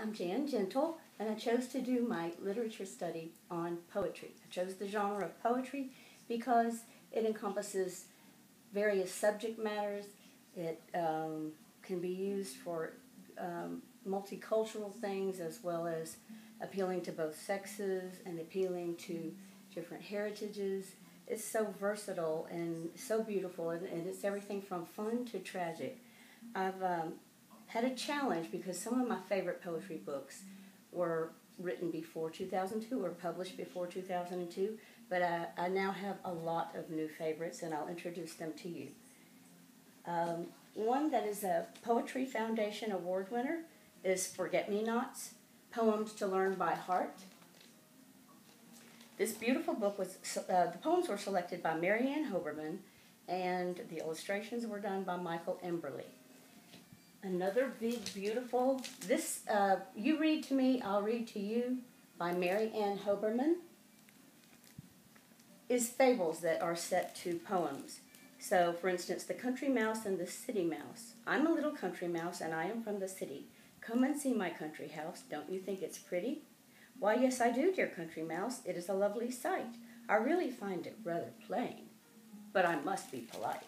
I'm Jan Gentle, and I chose to do my literature study on poetry. I chose the genre of poetry because it encompasses various subject matters. It can be used for multicultural things as well as appealing to both sexes and appealing to different heritages. It's so versatile and so beautiful, and it's everything from fun to tragic. I've had a challenge because some of my favorite poetry books were written before 2002 or published before 2002, but I now have a lot of new favorites, and I'll introduce them to you. One that is a Poetry Foundation Award winner is Forget-Me-Nots, Poems to Learn by Heart. This beautiful book was, the poems were selected by Marianne Hoberman, and the illustrations were done by Michael Emberley. Another big, beautiful, this, You Read to Me, I'll Read to You, by Marianne Hoberman, is fables that are set to poems. So, for instance, The Country Mouse and the City Mouse. I'm a little country mouse, and I am from the city. Come and see my country house. Don't you think it's pretty? Why, yes, I do, dear country mouse. It is a lovely sight. I really find it rather plain, but I must be polite.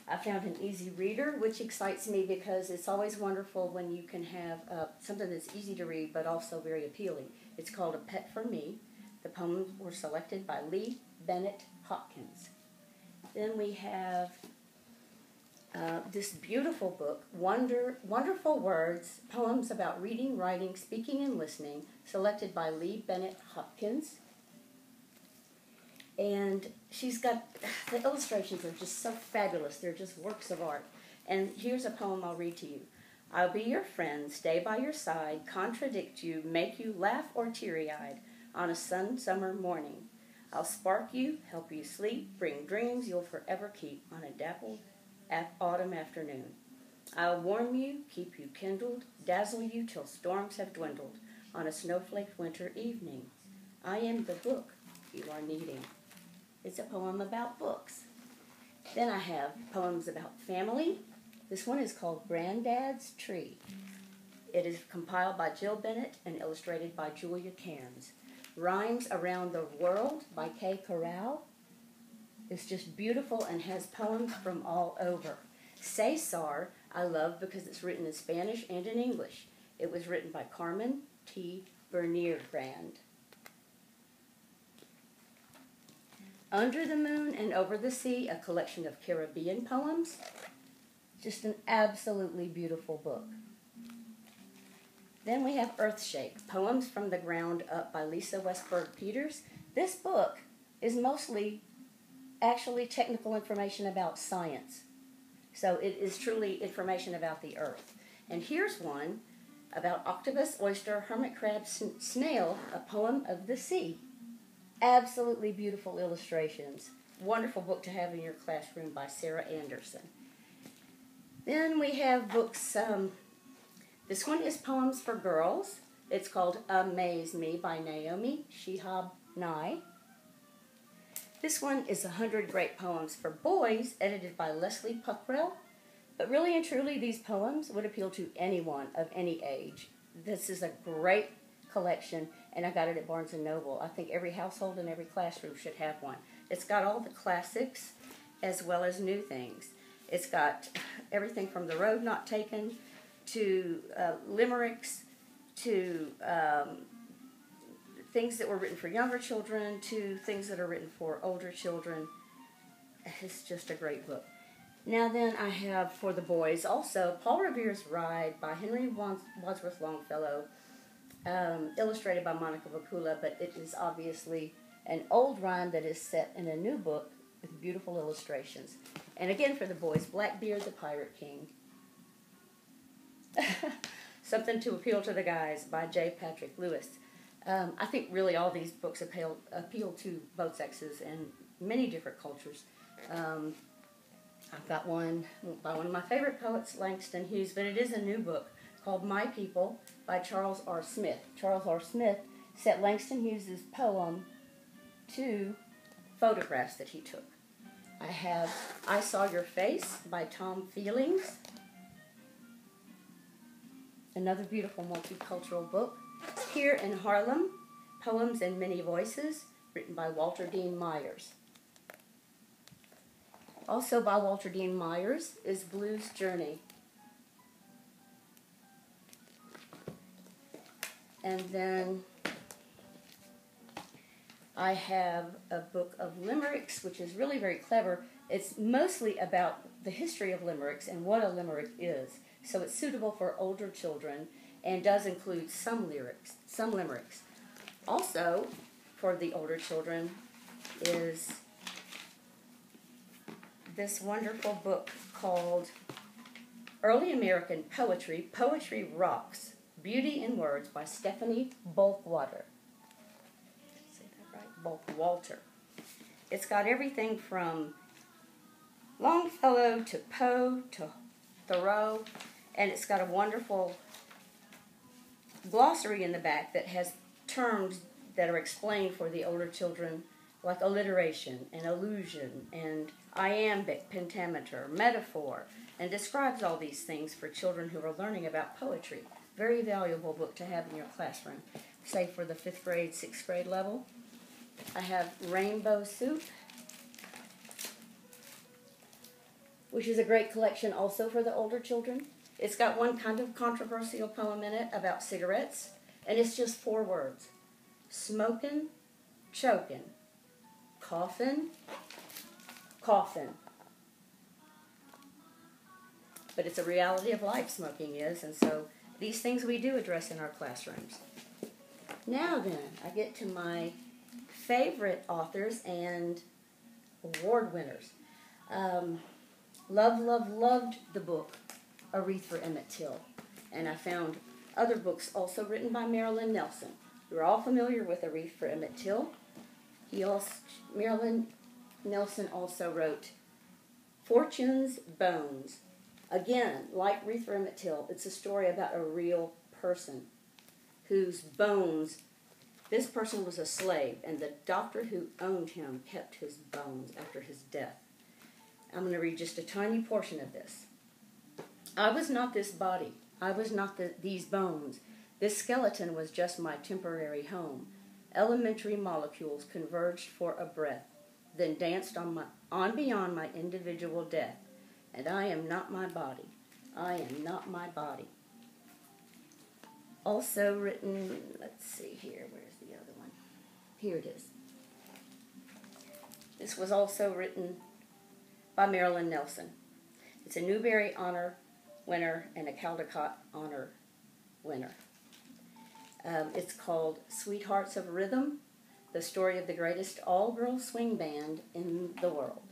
I found an easy reader, which excites me because it's always wonderful when you can have something that's easy to read but also very appealing. It's called A Pet for Me. The poems were selected by Lee Bennett Hopkins. Then we have this beautiful book, Wonderful Words, Poems About Reading, Writing, Speaking, and Listening, selected by Lee Bennett Hopkins. And she's got, the illustrations are just so fabulous. They're just works of art. And here's a poem I'll read to you. I'll be your friend, stay by your side, contradict you, make you laugh or teary-eyed on a summer morning. I'll spark you, help you sleep, bring dreams you'll forever keep on a dappled autumn afternoon. I'll warm you, keep you kindled, dazzle you till storms have dwindled on a snowflaked winter evening. I am the book you are needing. It's a poem about books. Then I have poems about family. This one is called Granddad's Tree. It is compiled by Jill Bennett and illustrated by Julia Cairns. Rhymes Around the World by Kay Corral. It's just beautiful and has poems from all over. Cesar I love because it's written in Spanish and in English. It was written by Carmen T. Bernier-Grand. Under the Moon and Over the Sea, a collection of Caribbean poems. Just an absolutely beautiful book. Then we have Earthshake, Poems from the Ground Up by Lisa Westberg Peters. This book is mostly actually technical information about science. So it is truly information about the earth. And here's one about octopus, oyster, hermit crab, snail, a poem of the sea. Absolutely beautiful illustrations. Wonderful book to have in your classroom by Sarah Anderson. Then we have books, this one is Poems for Girls. It's called Amaze Me by Naomi Shihab Nye. This one is 100 Great Poems for Boys, edited by Leslie Puckrell. But really and truly, these poems would appeal to anyone of any age. This is a great collection, and I got it at Barnes & Noble. I think every household and every classroom should have one. It's got all the classics as well as new things. It's got everything from The Road Not Taken to limericks to things that were written for younger children to things that are written for older children. It's just a great book. Now then I have for the boys also Paul Revere's Ride by Henry Wadsworth Longfellow, illustrated by Monica Vakula, but it is obviously an old rhyme that is set in a new book with beautiful illustrations. And again for the boys, Blackbeard the Pirate King. Something to Appeal to the Guys by J. Patrick Lewis. I think really all these books appeal to both sexes and many different cultures. I've got one by one of my favorite poets, Langston Hughes, but it is a new book called My People by Charles R. Smith. Charles R. Smith set Langston Hughes' poem to photographs that he took. I have I Saw Your Face by Tom Feelings. another beautiful multicultural book. Here in Harlem, Poems in Many Voices, written by Walter Dean Myers. Also by Walter Dean Myers is Blues Journey. And then I have a book of limericks, which is really very clever. It's mostly about the history of limericks and what a limerick is. So it's suitable for older children and does include some limericks. Also, for the older children is this wonderful book called Early American Poetry, Poetry Rocks, Beauty in Words by Stephanie Bulkwater. Say that right? Bulkwalter. It's got everything from Longfellow to Poe to Thoreau, and it's got a wonderful glossary in the back that has terms that are explained for the older children, like alliteration and allusion and iambic, pentameter, metaphor, and describes all these things for children who are learning about poetry. Very valuable book to have in your classroom, say for the 5th grade, 6th grade level. I have Rainbow Soup, which is a great collection also for the older children. It's got one kind of controversial poem in it about cigarettes, and it's just 4 words. Smokin', chokin', coffin, coffin. But it's a reality of life, smoking is, and so these things we do address in our classrooms. Now then, I get to my favorite authors and award winners. Loved the book, A Wreath for Emmett Till. And I found other books also written by Marilyn Nelson. You're all familiar with A Wreath for Emmett Till. Marilyn Nelson also wrote Fortune's Bones. Again, like Wreath for Emmett Till, it's a story about a real person whose bones, this person was a slave, and the doctor who owned him kept his bones after his death. I'm going to read just a tiny portion of this. I was not this body. I was not these bones. This skeleton was just my temporary home. Elementary molecules converged for a breath, then danced on beyond my individual death. And I am not my body. I am not my body. Also written, let's see here, where's the other one? Here it is. This was also written by Marilyn Nelson. It's a Newbery Honor winner and a Caldecott Honor winner. It's called Sweethearts of Rhythm, the story of the greatest all-girl swing band in the world.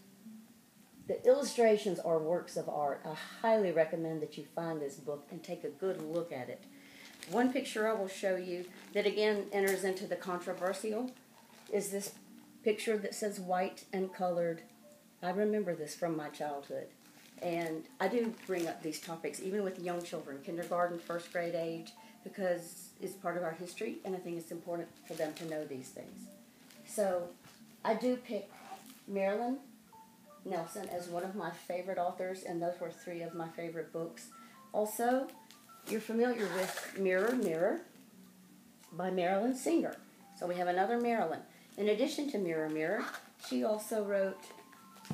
The illustrations are works of art. I highly recommend that you find this book and take a good look at it. One picture I will show you that again enters into the controversial is this picture that says white and colored. I remember this from my childhood. And I do bring up these topics even with young children, kindergarten, 1st grade age, because it's part of our history and I think it's important for them to know these things. So I do pick Marilyn Nelson as one of my favorite authors, and those were 3 of my favorite books. Also, you're familiar with Mirror, Mirror by Marilyn Singer. So we have another Marilyn. In addition to Mirror, Mirror, she also wrote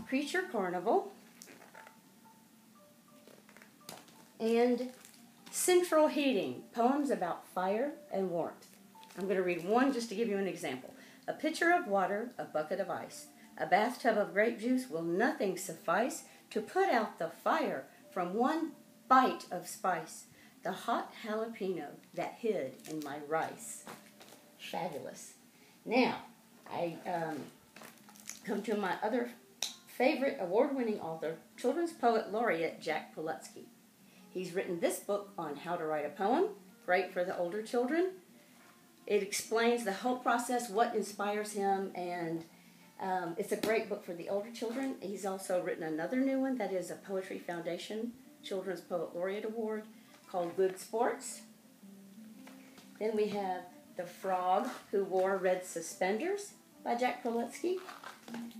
Creature Carnival and Central Heating, poems about fire and warmth. I'm going to read one just to give you an example. A pitcher of water, a bucket of ice. A bathtub of grape juice will nothing suffice to put out the fire from one bite of spice. The hot jalapeno that hid in my rice. Fabulous. Now, I come to my other favorite award-winning author, children's poet laureate Jack Polutsky. He's written this book on how to write a poem, great for the older children. It explains the whole process, what inspires him, and it's a great book for the older children. He's also written another new one that is a Poetry Foundation Children's Poet Laureate Award called Good Sports. Then we have The Frog Who Wore Red Suspenders by Jack Polutsky.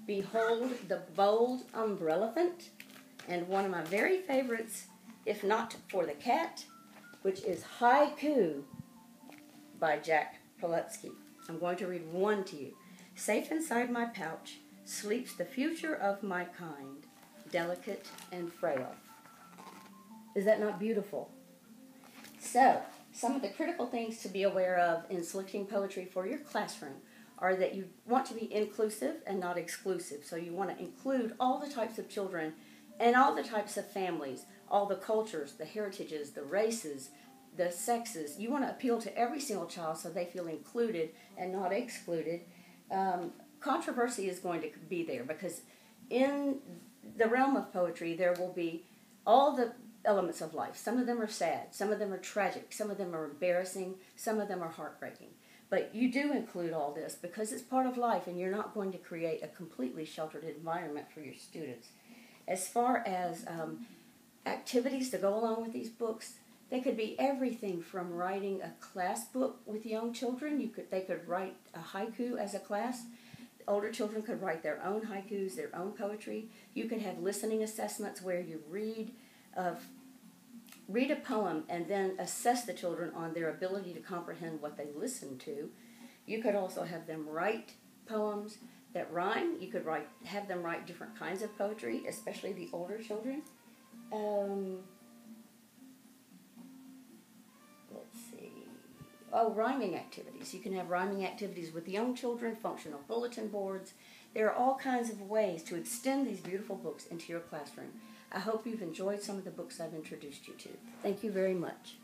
Behold the Bold Umbrelephant. And one of my very favorites, if not for the cat, which is Haiku by Jack Palutsky. I'm going to read one to you. Safe inside my pouch sleeps the future of my kind, delicate and frail. Is that not beautiful? So, some of the critical things to be aware of in selecting poetry for your classroom are that you want to be inclusive and not exclusive. So you want to include all the types of children and all the types of families, all the cultures, the heritages, the races, the sexes. You want to appeal to every single child so they feel included and not excluded. Controversy is going to be there because in the realm of poetry there will be all the elements of life. Some of them are sad, some of them are tragic, some of them are embarrassing, some of them are heartbreaking. But you do include all this because it's part of life and you're not going to create a completely sheltered environment for your students. As far as activities to go along with these books, they could be everything from writing a class book with young children. They could write a haiku as a class. Older children could write their own haikus, their own poetry. You could have listening assessments where you read a poem and then assess the children on their ability to comprehend what they listen to. You could also have them write poems that rhyme. You could have them write different kinds of poetry, especially the older children. Let's see. Oh, rhyming activities. You can have rhyming activities with young children, functional bulletin boards. There are all kinds of ways to extend these beautiful books into your classroom. I hope you've enjoyed some of the books I've introduced you to. Thank you very much.